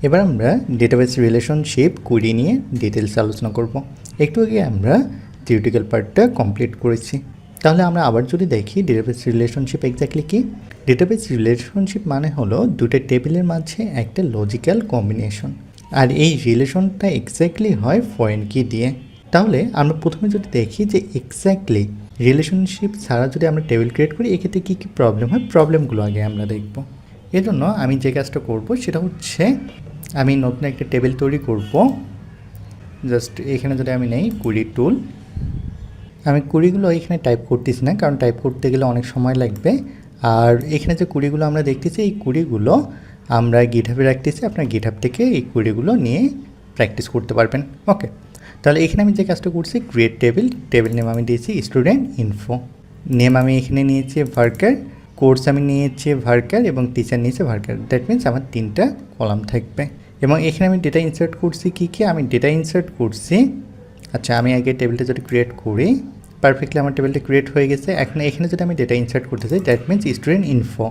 এবার আমরা database relationship query নিয়ে ডিটেলস আলোচনা করব। একটু আগে আমরা থিওরিটিক্যাল পার্টটা কমপ্লিট করেছি। তাহলে আমরা আবার যদি দেখি ডেটাবেস রিলেশনশিপ এক্স্যাক্টলি কি। ডেটাবেস রিলেশনশিপ মানে হলো দুটো টেবিলের মাঝে একটা লজিক্যাল কম্বিনেশন, আর এই রিলেশনটা এক্স্যাক্টলি হয় ফরেন কি দিয়ে। তাহলে আমরা প্রথমে যদি দেখি যে এক্স্যাক্টলি রিলেশনশিপ ছাড়া যদি আমরা টেবিল ক্রিয়েট করি এক্ষেত্রে কী কী প্রবলেম হয়, প্রবলেমগুলো আগে আমরা দেখব। এজন্য আমি যে কাজটা করব সেটা হচ্ছে আমি নতুন একটা টেবিল তৈরি করব। জাস্ট এখানে যদি আমি নেই কুইরি টুল, আমি কুইরিগুলো এখানে টাইপ করতেছি না, কারণ টাইপ করতে গেলে অনেক সময় লাগবে। আর এখানে যে কুইরিগুলো আমরা দেখতেছি এই কুইরিগুলো আমরা গিটহাবে রাখতেছি, আপনার গিটহাব থেকে এই কুইরিগুলো নিয়ে প্র্যাকটিস করতে পারবেন। ওকে, তাহলে এখানে আমি যে কাজটা করছি ক্রিয়েট টেবিল, টেবিল নেম আমি দিয়েছি স্টুডেন্ট ইনফো, নেম আমি এখানে নিয়েছি ভার্কার, কোর্স আমি নিয়েছি ভার্কার এবং টিচার নিয়েছে ভার্কার। দ্যাট মিনস আমার 3টা কলাম থাকবে। এবং এখানে আমি ডেটা ইনসার্ট করছি কী কী, আমি ডেটা ইনসার্ট করছি। আচ্ছা, আমি আগে টেবিলটা যদি ক্রিয়েট করি, পারফেক্টলি আমার টেবিলটা ক্রিয়েট হয়ে গেছে। এখন এখানে যদি আমি ডেটা ইনসার্ট করতে চাই that means student info,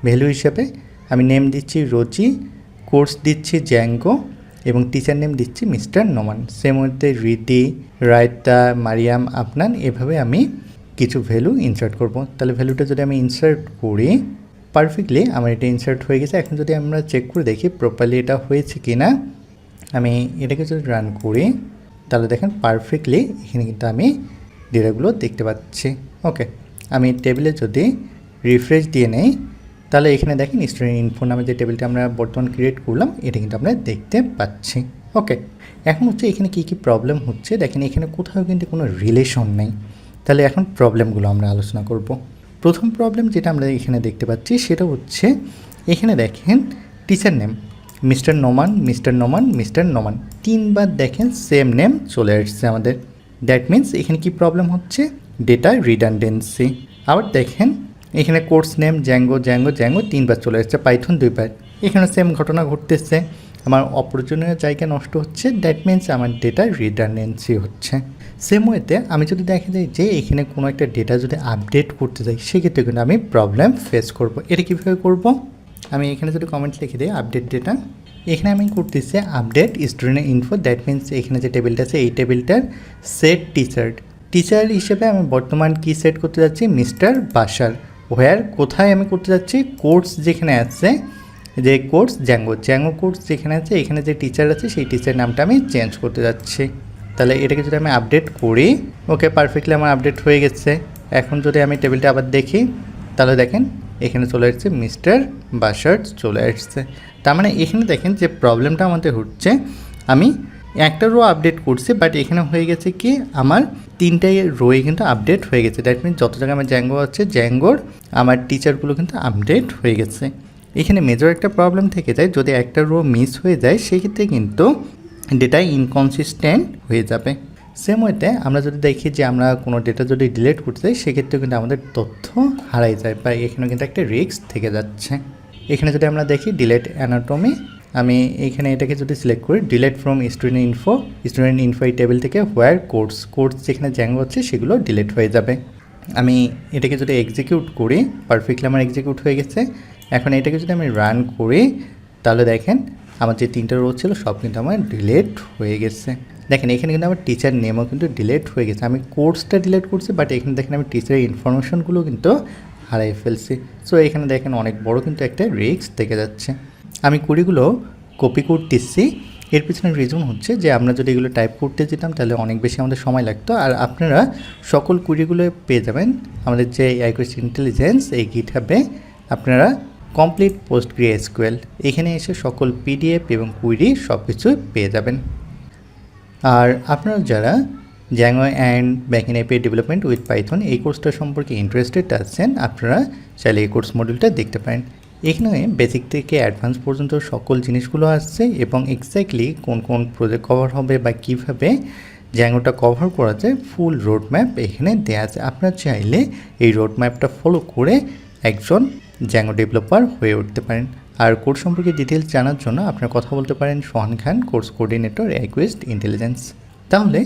value হিসাবে আমি নেম দিচ্ছি রোজি, কোর্স দিচ্ছি জ্যাঙ্গো এবং টিচার নেম দিচ্ছি মিস্টার নোমান। সে মধ্যে রিদি, রায়তা, মারিয়াম, আপনান, এভাবে আমি কিছু ভ্যালু ইনসার্ট করব। তাহলে ভ্যালুটা যদি আমি ইনসার্ট করি পারফেক্টলি আমার এটা ইনসার্ট হয়ে গেছে। এখন যদি আমরা চেক করে দেখি প্রপারলি এটা হয়েছে কি না, আমি এটাকে যদি রান করি তাহলে দেখেন পারফেক্টলি এখানে কিন্তু আমি ডেটাগুলো দেখতে পাচ্ছি। ওকে, আমি টেবিলে যদি রিফ্রেশ দিয়ে নেই তাহলে এখানে দেখেন স্টুডেন্ট ইনফো নামে যে টেবিলটা আমরা বর্তমান ক্রিয়েট করলাম এটা কিন্তু আমরা দেখতে পাচ্ছি। ওকে, এখন হচ্ছে এখানে কী কী প্রবলেম হচ্ছে দেখেন, এখানে কোথাও কিন্তু কোনো রিলেশন নেই। তাহলে এখন প্রবলেমগুলো আমরা আলোচনা করব। প্রথম প্রবলেম যেটা আমরা এখানে দেখতে পাচ্ছি সেটা হচ্ছে এখানে দেখেন teacher name mister Noman, mister Noman, mister Noman, 3বার দেখেন সেম নেম চলে আসছে আমাদের। দ্যাট মিনস এখানে কি প্রবলেম হচ্ছে, ডেটা রিডান্ডেন্সি। আবার দেখেন এখানে course name Django, Django, Django 3বার চলে আসছে, পাইথন 2বার। এখানে সেম ঘটনা ঘটতেছে, আমার অপ্রয়োজনীয় জায়গা নষ্ট হচ্ছে। দ্যাট মিনস আমার ডেটা রিডান্ডেন্সি হচ্ছে। সেম ওয়েতে আমি যদি দেখা যায় যে এখানে কোনো একটা ডেটা যদি আপডেট করতে যাই সেক্ষেত্রে কিন্তু আমি প্রবলেম ফেস করব। এটা কীভাবে করব, আমি এখানে যদি কমেন্ট লিখে দিই আপডেট ডেটা, এখানে আমি করতেছি update student info. That means এখানে যে টেবিলটা আছে এই টেবিলটার সেট টিচার, টিচার হিসেবে আমি বর্তমান কি সেট করতে যাচ্ছি মিস্টার বাসার। হোয়ার কোথায় আমি করতে যাচ্ছি, কোর্স যেখানে আছে যে কোর্স জ্যাঙ্গো, জ্যাঙ্গো কোর্স যেখানে আছে এখানে যে টিচার আছে সেই টিচার নামটা আমি চেঞ্জ করতে যাচ্ছি। তাহলে এটাকে যদি আমি আপডেট করি, ওকে পারফেক্টলি আমার আপডেট হয়ে গেছে। এখন যদি আমি টেবিলটা আবার দেখি তাহলে দেখেন এখানে চলে আসছে মিস্টার বাসার চলে আসছে। তার মানে এখানে দেখেন যে প্রবলেমটা আমাদের হচ্ছে আমি একটা রো আপডেট করছি বাট এখানে হয়ে গেছে কি আমার 3টাই রোই কিন্তু আপডেট হয়ে গেছে। দ্যাট মিনস যত জায়গায় আমার জ্যাঙ্গো আছে জ্যাঙ্গোর আমার টিচারগুলো কিন্তু আপডেট হয়ে গেছে। এখানে মেজর একটা প্রবলেম থেকে যায়, যদি একটা রো মিস হয়ে যায় সেক্ষেত্রে কিন্তু ডেটা ইনকনসিস্টেন্ট হয়ে যাবে। সেম ওয়েতে আমরা যদি দেখি যে আমরা কোনো ডেটা যদি ডিলিট করতে চাই সেক্ষেত্রে কিন্তু আমাদের তথ্য হারাই যায় বা এখানে কিন্তু একটা রিস্ক থেকে যাচ্ছে। এখানে যদি আমরা দেখি ডিলেট অ্যানাটমি, আমি এখানে এটাকে যদি সিলেক্ট করি delete from student info, student info এই টেবিল থেকে হোয়ার কোর্স, কোর্স যেখানে জ্যাঙ্গো হচ্ছে সেগুলো ডিলিট হয়ে যাবে। আমি এটাকে যদি এক্সিকিউট করি পারফেক্টলি আমার এক্সিকিউট হয়ে গেছে। এখন এটাকে যদি আমি রান করি তাহলে দেখেন আমার যে 3টা রো ছিল সব কিন্তু আমার ডিলিট হয়ে গেছে। দেখেন এখানে কিন্তু আমার টিচার নেমও কিন্তু ডিলিট হয়ে গেছে। আমি কোর্সটা ডিলিট করছি বাট এখানে দেখেন আমি টিচারের ইনফরমেশনগুলো কিন্তু হারাই ফেলছি। সো এখানে দেখেন অনেক বড় কিন্তু একটা রিস্ক থেকে যাচ্ছে। আমি কুড়িগুলো কপি করতেছি, এর পিছনে রিজন হচ্ছে যে আমরা যদি এগুলো টাইপ করতে যেতাম তাহলে অনেক বেশি আমাদের সময় লাগতো। আর আপনারা সকল কুড়িগুলো পেয়ে যাবেন আমাদের যে আইকোয়েস্ট ইন্টেলিজেন্স এই গিটহাবে, আপনারা কমপ্লিট PostgreSQL এখানে এসে সকল পিডিএফ এবং কুইরি সব কিছু পেয়ে যাবেন। আর আপনারা যারা Zango and backend API development with Python এই কোর্সটা সম্পর্কে ইন্টারেস্টেড আছেন আপনারা চাইলে এই কোর্স মডিউলটা দেখতে পারেন। এখানে বেসিক থেকে অ্যাডভান্স পর্যন্ত সকল জিনিসগুলো আসছে এবং এক্স্যাক্টলি কোন কোন প্রজেক্ট কভার হবে বা কীভাবে জ্যাঙ্গোটা কভার করা যায় ফুল রোড ম্যাপ এখানে দেওয়া আছে। আপনারা চাইলে এই রোড ম্যাপটা ফলো করে একজন জ্যাঙ্গো ডেভেলপার হয়ে উঠতে পারেন। আর কোর্স সম্পর্কে ডিটেলস জানার জন্য আপনারা কথা বলতে পারেন সোহান খান, কোর্স কোঅর্ডিনেটর আইকোয়েস্ট ইন্টেলিজেন্স। তাহলে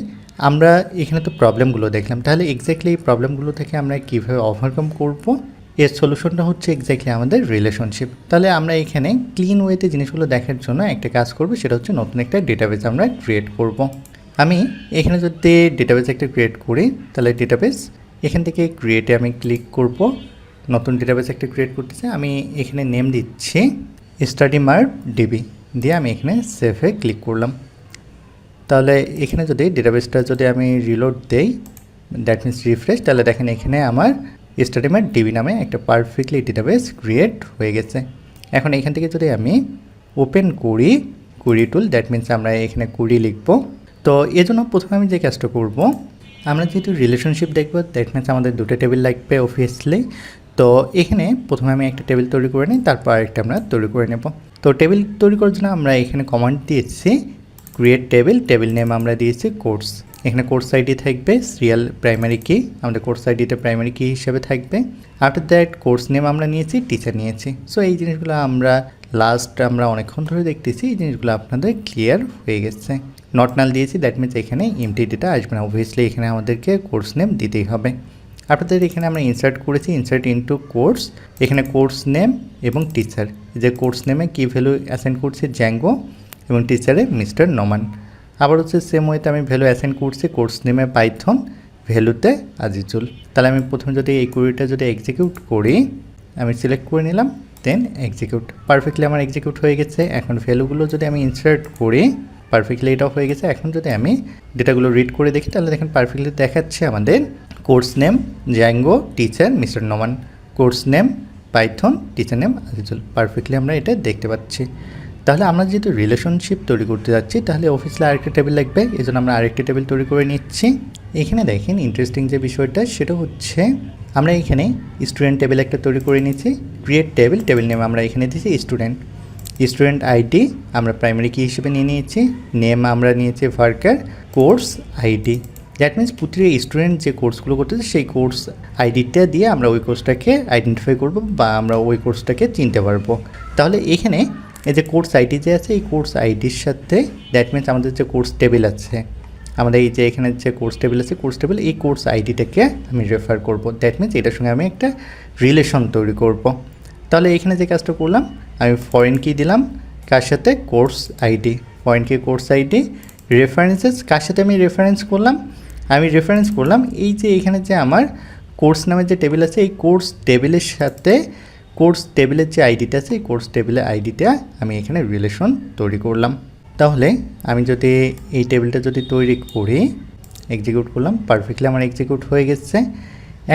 আমরা এখানে তো প্রবলেমগুলো দেখলাম, তাহলে এক্স্যাক্টলি এই প্রবলেমগুলো থেকে আমরা কীভাবে ওভারকাম করব এর সলিউশনটা হচ্ছে এক্স্যাক্টলি আমাদের রিলেশনশিপ। তাহলে আমরা এখানে ক্লিন ওয়েতে জিনিসগুলো দেখার জন্য একটা কাজ করব, সেটা হচ্ছে নতুন একটা ডেটাবেস আমরা ক্রিয়েট করব। আমি এখানে যদি ডেটাবেস একটা ক্রিয়েট করি, তাহলে ডেটাবেস এখান থেকে ক্রিয়েটে আমি ক্লিক করব। নতুন ডেটাবেস একটা ক্রিয়েট করতেছে, আমি এখানে নেম দিচ্ছি স্টাডি মার্ট ডিবি দিয়ে আমি এখানে সেভে ক্লিক করলাম। তাহলে এখানে যদি ডেটাবেসটা যদি আমি রিলোড দেই, দ্যাট মিনস রিফ্রেশ, তাহলে দেখেন এখানে আমার স্টাডি মার্ট ডিবি নামে একটা পারফেক্টলি ডেটাবেস ক্রিয়েট হয়ে গেছে। এখন এখান থেকে যদি আমি ওপেন করি কুইরি টুল, দ্যাট মিনস আমরা এখানে কুইরি লিখব। তো এজন্য প্রথমে আমি যে কাজটা করব, আমরা যেহেতু রিলেশনশিপ দেখব, দ্যাট মিনস আমাদের দুটো টেবিল লাগবে অবভিয়াসলি। তো এখানে প্রথমে আমি একটা টেবিল তৈরি করে নিই, তারপর আরেকটা আমরা তৈরি করে নেব। তো টেবিল তৈরি করার জন্য আমরা এখানে কমান্ড দিয়েছি ক্রিয়েট টেবিল, টেবিল নেম আমরা দিয়েছি কোর্স। এখানে কোর্স আইডি থাকবে সিরিয়াল প্রাইমারি কি, আমাদের কোর্স আইডিটা প্রাইমারি কি হিসেবে থাকবে। আফটার দ্যাট কোর্স নেম আমরা নিয়েছি, টিচার নিয়েছি। সো এই জিনিসগুলো আমরা আমরা অনেকক্ষণ ধরে দেখতেছি, এই জিনিসগুলো আপনাদের ক্লিয়ার হয়ে গেছে। নট নাল দিয়েছি, দ্যাট মিনস এখানে এমটি ডেটা আসবে না, অবভিয়াসলি এখানে আমাদেরকে কোর্স নেম দিতেই হবে। আপনাদের এখানে আমরা ইনসার্ট করেছি ইনসার্ট ইনটু কোর্স, এখানে কোর্স নেম এবং টিচার, যে কোর্স নেমে কী ভ্যালু অ্যাসাইন করছে জ্যাঙ্গো এবং টিচারে মিস্টার নমান। আবার হচ্ছে সেম ওয়েতে আমি ভ্যালু অ্যাসাইন করছি কোর্স নেমে পাইথন, ভ্যালুতে আজিজুল। তাহলে আমি প্রথমে যদি এই কুইরিটা যদি এক্সিকিউট করি, আমি সিলেক্ট করে নিলাম, দেন এক্সিকিউট, পারফেক্টলি আমার এক্সিকিউট হয়ে গেছে। এখন ভ্যালুগুলো যদি আমি ইনসার্ট করি, পারফেক্টলি এটাও হয়ে গেছে। এখন যদি আমি ডেটাগুলো রিড করে দেখি, তাহলে দেখেন পারফেক্টলি দেখাচ্ছে আমাদের course name Zango, teacher mister Noman, course name Python, teacher name Azizul, perfectly আমরা এটা দেখতে পাচ্ছি। তাহলে আমরা যেহেতু রিলেশনশিপ তৈরি করতে যাচ্ছি, তাহলে অফিসে আরেকটা টেবিল লাগবে, এই জন্য আমরা আরেকটা টেবিল তৈরি করে নিচ্ছি। এখানে দেখেন ইন্টারেস্টিং যে বিষয়টা, সেটা হচ্ছে আমরা এখানে স্টুডেন্ট টেবিল একটা তৈরি করে নিচ্ছি। ক্রিয়েট টেবিল, টেবিল নেম আমরা এখানে দিয়েছি স্টুডেন্ট, স্টুডেন্ট আইডি আমরা প্রাইমারি কি হিসেবে নিয়ে নিয়েছি, নেম আমরা নিয়েছি varchar, course ID, that means প্রতিটি স্টুডেন্ট যে কোর্সগুলো করতেছে সেই কোর্স আইডিটা দিয়ে আমরা ওই কোর্সটাকে আইডেন্টিফাই করব বা আমরা ওই কোর্সটাকে চিনতে পারবো। তাহলে এখানে এই যে কোর্স আইডি যে আছে, এই কোর্স আইডির সাথে দ্যাট মিনস আমাদের যে কোর্স টেবিল আছে, আমাদের এই যে এখানে যে কোর্স টেবিল আছে, কোর্স টেবিল এই কোর্স আইডিটাকে আমি রেফার করব, দ্যাট মিনস এটার সঙ্গে আমি একটা রিলেশন তৈরি করব। তাহলে এখানে যে কাজটা করলাম, আমি ফরেন কি দিলাম, কার সাথে course ID, foreign key course ID, references কার সাথে আমি রেফারেন্স করলাম, আমি রেফারেন্স করলাম এই যে এখানে যে আমার কোর্স নামের যে টেবিল আছে, এই কোর্স টেবিলের সাথে কোর্স টেবিলের যে আইডিটা আছে, এই কোর্স টেবিলের আইডিটা আমি এখানে রিলেশন তৈরি করলাম। তাহলে আমি যদি এই টেবিলটা যদি তৈরি করি, এক্সিকিউট করলাম, পারফেক্টলি আমার এক্সিকিউট হয়ে গেছে।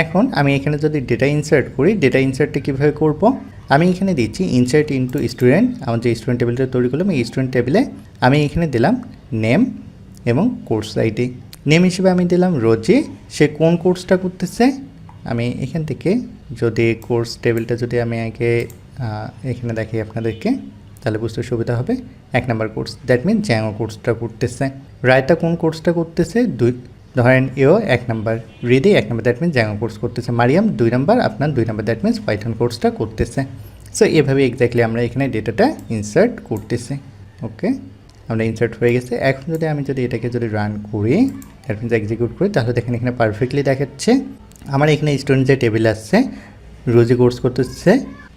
এখন আমি এখানে যদি ডেটা ইনসার্ট করি, ডেটা ইনসার্টটা কীভাবে করব, আমি এখানে দিচ্ছি ইনসার্ট ইনটু স্টুডেন্ট, আমার যে স্টুডেন্ট টেবিলটা তৈরি করলাম, এই স্টুডেন্ট টেবিলে আমি এখানে দিলাম নেম এবং কোর্স আইডি। নেম হিসেবে আমি দিলাম রোজি, সে কোন কোর্সটা করতেছে, আমি এখান থেকে যদি কোর্স টেবিলটা যদি আমি আগে এখানে দেখি আপনাদেরকে, তাহলে বুঝতে সুবিধা হবে। 1 number course, that mean Django কোর্সটা করতেছে। রায়তা কোন কোর্সটা করতেছে, ধরেন এও 1 নাম্বার, রিদি 1 number, that mean Django course করতেছে। মারিয়াম 2 নাম্বার, আপনার 2 নাম্বার, দ্যাট মিনস পাইথন কোর্সটা করতেছে। সো এভাবে এক্স্যাক্টলি আমরা এখানে ডেটাটা ইনসার্ট করতেছি। ওকে, আমরা ইনসার্ট হয়ে গেছে। এখন যদি আমি এটাকে যদি রান করি, দ্যাট মিনস এক্সিকিউট করি, তাহলে দেখেন এখানে পারফেক্টলি দেখাচ্ছে আমার এখানে স্টুডেন্ট যে টেবিল আসছে, রোজি কোর্স করতেছে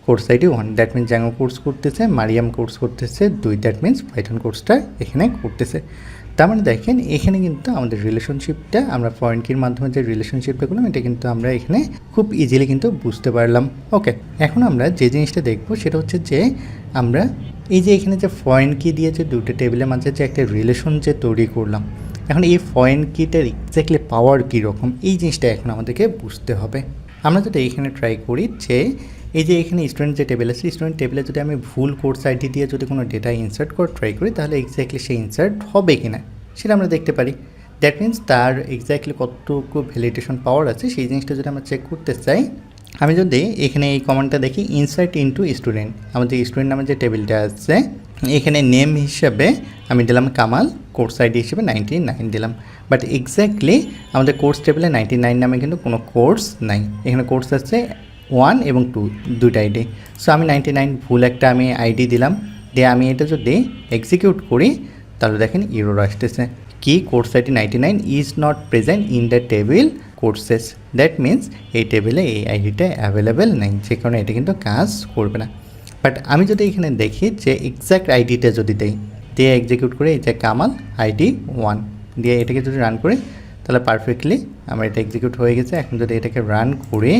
course ID 1, that means Zango course করতেছে, মারিয়াম কোর্স করতেছে 2, দ্যাট মিনস পাইথন কোর্সটা এখানে করতেছে। তার মানে দেখেন এখানে কিন্তু আমাদের রিলেশনশিপটা আমরা ফরেন কির মাধ্যমে যে রিলেশনশিপটা করলাম, এটা কিন্তু আমরা এখানে খুব ইজিলি কিন্তু বুঝতে পারলাম। ওকে, এখন আমরা যে জিনিসটা দেখবো সেটা হচ্ছে যে আমরা এই যে এখানে যে ফরেন কি দিয়ে যে দুটো টেবিলের মাঝে যে একটা রিলেশন যে তৈরি করলাম, এখন এই ফরেন কিটার এক্স্যাক্টলি পাওয়ার কীরকম, এই জিনিসটা এখন আমাদেরকে বুঝতে হবে। আমরা যদি এখানে ট্রাই করি যে এই যে এখানে স্টুডেন্ট যে টেবিল আছে, স্টুডেন্ট টেবিলে যদি আমি ভুল কোর্স আইডি দিয়ে যদি কোনো ডেটা ইনসার্ট করে ট্রাই করি, তাহলে এক্স্যাক্টলি সেই ইনসার্ট হবে কি না সেটা আমরা দেখতে পারি। দ্যাট মিনস তার এক্স্যাক্টলি কতটুকু ভ্যালিডেশন পাওয়ার আছে সেই জিনিসটা যদি আমরা চেক করতে চাই, আমি যদি এখানে এই কমান্ডটা দেখি ইনসার্ট ইনটু স্টুডেন্ট, আমাদের স্টুডেন্ট নামের যে টেবিলটা আছে, এখানে নেম হিসাবে আমি দিলাম কামাল, কোর্স আইডি হিসেবে 99 দিলাম, বাট এক্স্যাক্টলি আমাদের কোর্স টেবিলে 99 নামে কিন্তু কোনো কোর্স নাই, এখানে কোর্স আছে 1 এবং 2 দুইটা আইডি। সো আমি 99 ভুল একটা আমি আইডি দিলাম, দিয়ে আমি এটা যদি এক্সিকিউট করি তাহলে দেখেন ইরর আসতেছে। কি course ID 99 is not present in the table courses, that means এই টেবিলে এই আইডিটা অ্যাভেলেবেল নেই, যে কারণে এটা কিন্তু কাজ করবে না। বাট আমি যদি এখানে দেখি যে এক্স্যাক্ট আইডিটা যদি দেই, দিয়ে এক্সিকিউট করে এই যে কামাল আইডি 1 দিয়ে এটাকে যদি রান করি তাহলে পারফেক্টলি আমার এটা এক্সিকিউট হয়ে গেছে। এখন যদি এটাকে রান করি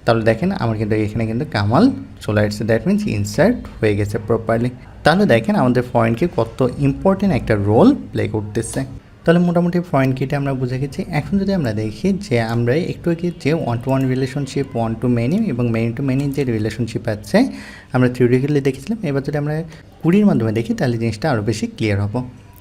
তাহলে দেখেন আমার কিন্তু এখানে কিন্তু কামাল চলে আসছে, দ্যাট মিনস ইনসার্ট হয়ে গেছে প্রপারলি। তাহলে দেখেন আমাদের ফরেন কি কত ইম্পর্টেন্ট একটা রোল প্লে করতেছে। তাহলে মোটামুটি ফরেন কিটা আমরা বুঝে গেছি। এখন যদি আমরা দেখি যে আমরা একটু আগে যে 1-to-1 রিলেশনশিপ, 1 to many এবং many to many যে রিলেশনশিপ আছে আমরা থিওরিটিক্যালি দেখেছিলাম, এবার যদি আমরা কুড়ির মাধ্যমে দেখি তাহলে জিনিসটা আরও বেশি ক্লিয়ার হবো।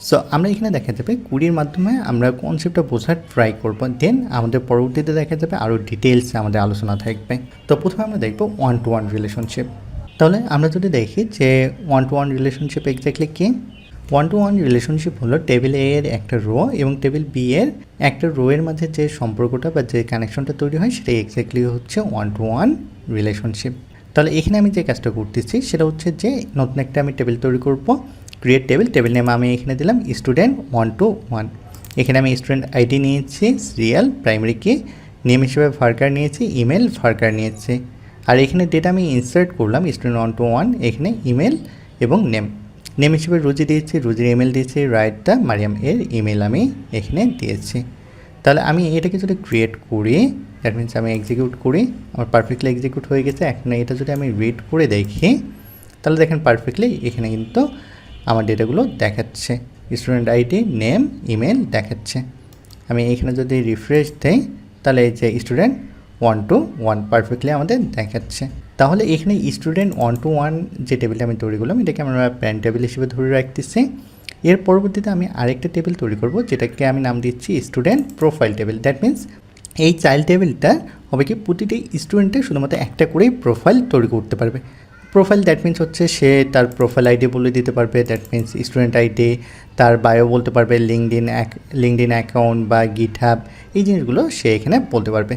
সো আমরা এখানে দেখা যাবে কুড়ির মাধ্যমে আমরা কনসেপ্টটা বোঝার ট্রাই করবো, দেন আমাদের পরবর্তীতে দেখা যাবে আরও ডিটেলসে আমাদের আলোচনা থাকবে। তো প্রথমে আমরা দেখবো 1-to-1 রিলেশনশিপ। তাহলে আমরা যদি দেখি যে 1-to-1 রিলেশনশিপ এক্স্যাক্টলি কী। 1-to-1 রিলেশনশিপ হলো টেবিল এ এর একটা রো এবং টেবিল বি এর একটা রো এর মাঝে যে সম্পর্কটা বা যে কানেকশনটা তৈরি হয় সেটাই এক্স্যাক্টলি হচ্ছে 1-to-1 রিলেশনশিপ। তাহলে এখানে আমি যে কাজটা করতেছি সেটা হচ্ছে যে নতুন একটা আমি টেবিল তৈরি করব, ক্রিয়েট টেবিল। টেবিল নেম আমি এখানে দিলাম স্টুডেন্ট 1-to-1। এখানে আমি স্টুডেন্ট আইডি নিয়েছি, সিরিয়াল, প্রাইমারি কি, নেম হিসেবে ফার্কার নিয়েছি, ইমেল ফার্কার নিয়েছি। আর এখানে ডেটা আমি ইনসার্ট করলাম স্টুডেন্ট 1-to-1, এখানে ইমেল এবং নেম হিসেবে রুজি দিয়েছি, রুজির ইমেল দিয়েছি, রাইটটা মারিয়াম এর ইমেল আমি এখানে দিয়েছি। তাহলে আমি এটাকে যদি ক্রিয়েট করি, দ্যাট মিনস আমি এক্সিকিউট করি, আমার পারফেক্টলি এক্সিকিউট হয়ে গেছে। এখন এটা যদি আমি রিড করে দেখি তাহলে দেখেন পারফেক্টলি এখানে কিন্তু আমার ডেটাগুলো দেখাচ্ছে, স্টুডেন্ট আইডি, নেম, ইমেল দেখাচ্ছে। আমি এখানে যদি রিফ্রেশ দেই তাহলে এই যে স্টুডেন্ট 1-to-1 পারফেক্টলি আমাদের দেখাচ্ছে। তাহলে এখানে স্টুডেন্ট 1-to-1 যে টেবিলটা আমি তৈরি করলাম এটাকে আমরা প্যান টেবিল হিসেবে ধরে রাখতেছি। এর পরবর্তীতে আমি আরেকটা টেবিল তৈরি করব যেটাকে আমি নাম দিচ্ছি student profile table. That means এই চাইল্ড টেবিলটা হবে কি প্রতিটি স্টুডেন্টের শুধুমাত্র একটা করেই প্রোফাইল তৈরি করতে পারবে। প্রোফাইল দ্যাট মিনস হচ্ছে সে তার প্রোফাইল আইডি বলে দিতে পারবে, দ্যাট মিনস স্টুডেন্ট আইডি, তার বায়ো বলতে পারবে, লিঙ্কডইন অ্যাকাউন্ট বা গিটহাব, এই জিনিসগুলো সে এখানে বলতে পারবে।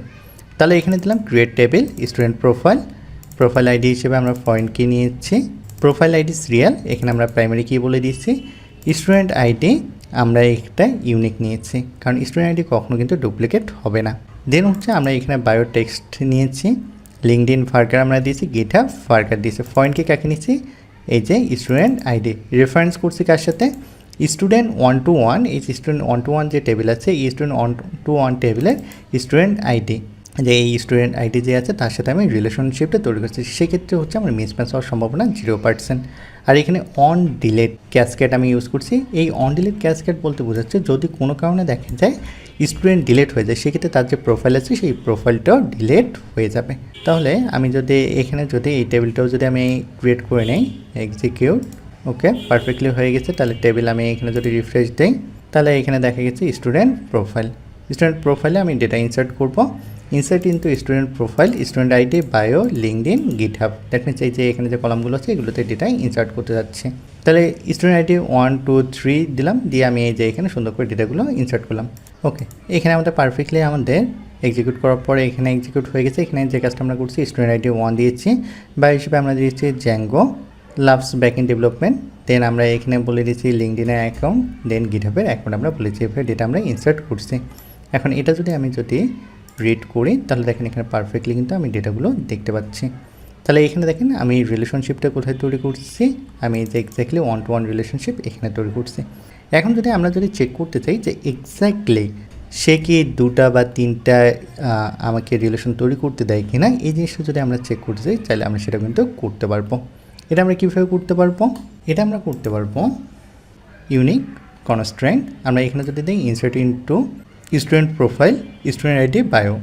তাহলে এখানে দিলাম create table student profile ID হিসেবে আমরা ফরেন কি নিয়েছি, প্রোফাইল আইডি সিরিয়াল, এখানে আমরা প্রাইমারি কি বলে দিচ্ছি, স্টুডেন্ট আইডি আমরা একটা ইউনিক নিয়েছি কারণ স্টুডেন্ট আইডি কখনো কিন্তু ডুপ্লিকেট হবে না। দেন হচ্ছে আমরা এখানে বায়ো টেক্সট নিয়েছি, লিঙ্কডইন ফার্কার আমরা দিয়েছি, গিটহাব ফার্কার দিয়েছি। ফরেন কি কাকে নিয়েছি, এই যে স্টুডেন্ট আইডি রেফারেন্স করছি কার সাথে, স্টুডেন্ট 1-to-1। এই স্টুডেন্ট 1-to-1 যে টেবিল আছে এই স্টুডেন্ট 1-to-1 টেবিলের স্টুডেন্ট আইডি, যে এই স্টুডেন্ট আইডি যে আছে তার সাথে আমি রিলেশনশিপটা তৈরি করছি, সেক্ষেত্রে হচ্ছে আমার মিসম্যাচ হওয়ার সম্ভাবনা 0%। আর এখানে অন ডিলেট ক্যাসকেট আমি ইউজ করছি। এই অন ডিলেট ক্যাসকেট বলতে বোঝাচ্ছে যদি কোনো কারণে দেখা যায় স্টুডেন্ট ডিলেট হয়ে যায় সেক্ষেত্রে তার যে প্রোফাইল আছে সেই প্রোফাইলটাও ডিলেট হয়ে যাবে। তাহলে আমি যদি এখানে যদি এই টেবিলটাও যদি আমি ক্রিয়েট করে নেই, এক্সিকিউট, ওকে পারফেক্টলি হয়ে গেছে। তাহলে টেবিল আমি এখানে যদি রিফ্রেশ দিই তাহলে এখানে দেখা গেছে স্টুডেন্ট প্রোফাইলে আমি ডেটা ইনসার্ট করব, insert into student profile, student ID, bio, LinkedIn, GitHub, that means এই যে এখানে যে কলামগুলো আছে এগুলোতে ডেটা ইনসার্ট করতে যাচ্ছে। তাহলে স্টুডেন্ট আইডি 1, 2, 3 দিলাম, দিয়ে আমি এই যে এখানে সুন্দর করে ডেটাগুলো ইনসার্ট করলাম। ওকে, এখানে আমাদের পারফেক্টলি আমাদের এক্সিকিউট করার পরে এখানে এক্সিকিউট হয়ে গেছে। এখানে যে কাজটা আমরা করছি স্টুডেন্ট আইডি 1 দিয়েছি, বায়ো হিসেবে আমরা দিয়েছি জ্যাঙ্গো, লাভস ব্যাকএন্ড ডেভেলপমেন্ট, দেন আমরা এখানে বলে দিয়েছি লিঙ্কডইনের অ্যাকাউন্ট, দেন গিটহাবের অ্যাকাউন্ট আমরা বলেছি, এভাবে ডেটা আমরা ইনসার্ট করছি। এখন এটা যদি আমি রিড করি তাহলে দেখেন এখানে পারফেক্টলি কিন্তু আমি ডেটাগুলো দেখতে পাচ্ছি। তাহলে এখানে দেখেন আমি রিলেশনশিপটা কোথায় তৈরি করছি, আমি যে এক্স্যাক্টলি 1-to-1 রিলেশনশিপ এখানে তৈরি করছি। এখন যদি আমরা চেক করতে চাই যে এক্স্যাক্টলি সে কি 2টা বা 3টা আমাকে রিলেশন তৈরি করতে দেয় কি না, এই জিনিসটা যদি আমরা চেক করতে চাই তাহলে আমরা সেটা কিন্তু করতে পারবো। এটা আমরা কীভাবে করতে পারবো, এটা আমরা করতে পারবো ইউনিক কনস্ট্রেন্ট। আমরা এখানে যদি দিই insert into student profile, student ID, bio,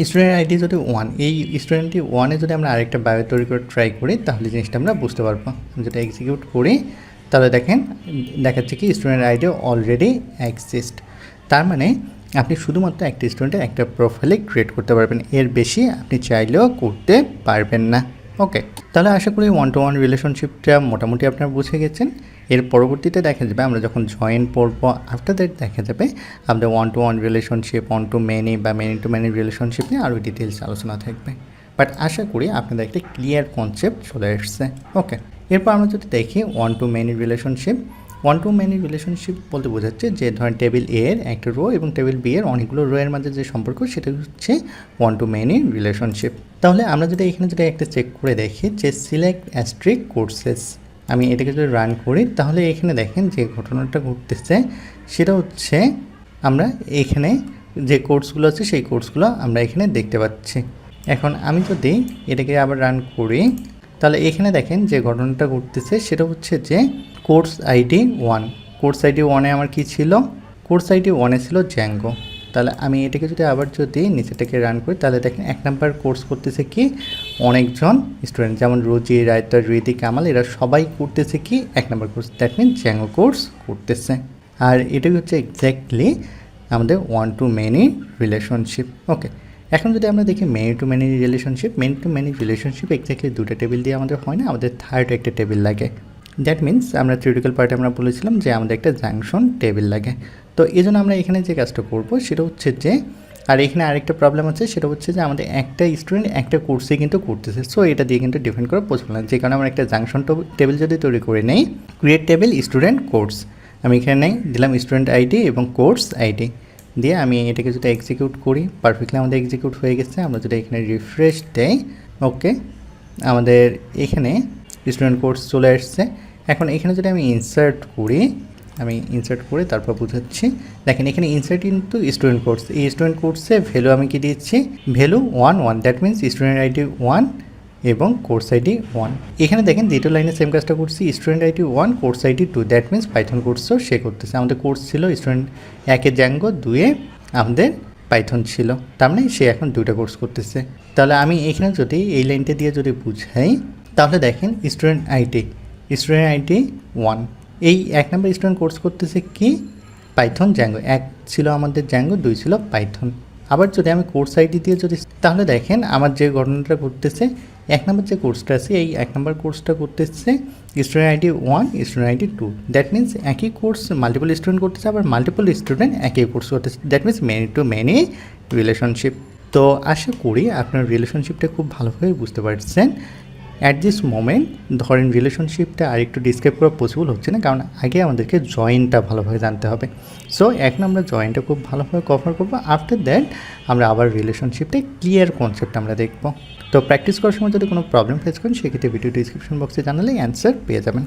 student ID যদি 1, এই স্টুডেন্ট 1-এ যদি আমরা আরেকটা বায়ো তৈরি করে ট্রাই করি তাহলে জিনিসটা আমরা বুঝতে পারবো। যেটা এক্সিকিউট করি তাহলে দেখেন দেখাচ্ছে কি স্টুডেন্ট আইডি অলরেডি এক্সিস্ট। তার মানে আপনি শুধুমাত্র একটা স্টুডেন্টের একটা প্রোফাইলে ক্রিয়েট করতে পারবেন, এর বেশি আপনি চাইলেও করতে পারবেন না। ওকে, তাহলে আশা করি 1-to-1 রিলেশনশিপটা মোটামুটি আপনারা বুঝে গেছেন। এর পরবর্তীতে দেখা যাবে আমরা যখন জয়েন পড়বো আফটার দ্যাট দেখা যাবে আমাদের 1-to-1 রিলেশনশিপ, 1 to many বা many to many রিলেশনশিপ নিয়ে আরও ডিটেলস আলোচনা থাকবে। বাট আশা করি আপনাদের একটা ক্লিয়ার কনসেপ্ট চলে এসছে। ওকে, এরপর আমরা যদি দেখি 1 to many relationship, one to many relationship বলতে বোঝাচ্ছে যে ধরেন টেবিল এ এর একটা রো এবং টেবিল বি এর অনেকগুলো রো এর মাঝে যে সম্পর্ক সেটা হচ্ছে ওয়ান টু মেনি রিলেশনশিপ। তাহলে আমরা যদি এখানে যদি একটা চেক করে দেখি যে সিলেক্ট অ্যাস্ট্রিক কোর্সেস, আমি এটাকে যদি রান করি তাহলে এখানে দেখেন যে ঘটনাটা ঘটতেছে সেটা হচ্ছে আমরা এখানে যে কোর্সগুলো আছে সেই কোর্সগুলো আমরা এখানে দেখতে পাচ্ছি। এখন আমি যদি এটাকে আবার রান করি তাহলে এখানে দেখেন যে ঘটনাটা ঘটতেছে সেটা হচ্ছে যে কোর্স আইডি 1, কোর্স আইডি 1-এ আমার কি ছিল, কোর্স আইডি 1-এ ছিল জ্যাঙ্গো। তাহলে আমি এটাকে যদি আবার যদি নিচেটাকে রান করি তাহলে দেখেন 1 নাম্বার কোর্স করতেছে কি অনেকজন স্টুডেন্ট, যেমন রোজি, রায়তা, রীতি, কামাল, এরা সবাই করতেছে কি 1 number course, that means Zango course করতেছে। আর এটাই হচ্ছে এক্স্যাক্টলি আমাদের ওয়ান টু মেনি রিলেশনশিপ। ওকে, এখন যদি আমরা দেখি many two many relationship, many two many relationship exactly দুটো টেবিল দিয়ে আমাদের হয় না, আমাদের থার্ড একটা টেবিল লাগে। দ্যাট মিনস আমরা থিওরিটিক্যাল পার্টে আমরা বলেছিলাম যে আমাদের একটা জাংশন টেবিল লাগে। তো এই জন্য আমরা এখানে যে কাজটা করব সেটা হচ্ছে যে, আর এখানে আরেকটা প্রবলেম আছে সেটা হচ্ছে যে আমাদের একটা স্টুডেন্ট একটা কোর্সে কিন্তু করতেছে, সো এটা দিয়ে কিন্তু ডিফেন্ড করা পসিবল না, যে কারণে আমরা একটা জাংশন টেবিল যদি তৈরি করে নেই, ক্রিয়েট টেবিল স্টুডেন্ট কোর্স, আমি এখানে দিলাম স্টুডেন্ট আইডি এবং কোর্স আইডি দিয়ে আমি এটাকে যদি এক্সিকিউট করি, পারফেক্টলি আমাদের এক্সিকিউট হয়ে গেছে। আমরা যদি এখানে রিফ্রেশ দেই, ওকে, আমাদের এখানে স্টুডেন্ট কোর্স চলে আসছে। এখন এখানে যদি আমি ইনসার্ট করি, আমি ইনসার্ট করে তারপর বুঝাচ্ছি, দেখেন এখানে ইনসার্ট কিন্তু স্টুডেন্ট কোর্স, এই স্টুডেন্ট কোর্সে ভ্যালু আমি কি দিচ্ছি, value 1 1, that means student ID 1 এবং কোর্স আইডি 1। এখানে দেখেন দ্বিতীয় লাইনে সেম কাজটা করছি, student ID 1 course ID 2, that means Python কোর্সও সে করতেছে। আমাদের কোর্স ছিল স্টুডেন্ট 1-এ জ্যাঙ্গো, 2-এ আমাদের পাইথন ছিল, তার মানে সে এখন 2টা কোর্স করতেছে। তাহলে আমি এখানে যদি এই লাইনটা দিয়ে যদি বুঝাই তাহলে দেখেন স্টুডেন্ট আইডি 1, এই 1 নাম্বার স্টুডেন্ট কোর্স করতেছে কি পাইথন জ্যাঙ্গো, 1 ছিল আমাদের জ্যাঙ্গো, 2 ছিল পাইথন। আবার যদি আমি কোর্স আইডি দিয়ে যদি, তাহলে দেখেন আমার যে ঘটনাটা ঘটতেছে 1 নাম্বার যে কোর্সটা আছে এই 1 নাম্বার কোর্সটা করতেছে student ID 1 student ID 2, that means একই কোর্স মাল্টিপল স্টুডেন্ট করতেছে, আবার মাল্টিপল স্টুডেন্ট একই কোর্স করতেছে, that means many two many relationship. তো আশা করি আপনার রিলেশনশিপটা খুব ভালোভাবে বুঝতে পারছেন। অ্যাট দিস মোমেন্ট ধরেন রিলেশনশিপটা আরেকটু ডিসক্রাইব করা পসিবল হচ্ছে না, কারণ আগে আমাদেরকে জয়েনটা ভালোভাবে জানতে হবে। সো এখন আমরা জয়েনটা খুব ভালোভাবে কভার করবো, আফটার দ্যাট আমরা আবার রিলেশনশিপটা ক্লিয়ার কনসেপ্ট আমরা দেখব। তো প্র্যাকটিস করার সময় যদি কোনো প্রবলেম ফেস করেন সেক্ষেত্রে ভিডিও ডিসক্রিপশন বক্সে জানালে অ্যান্সার পেয়ে যাবেন।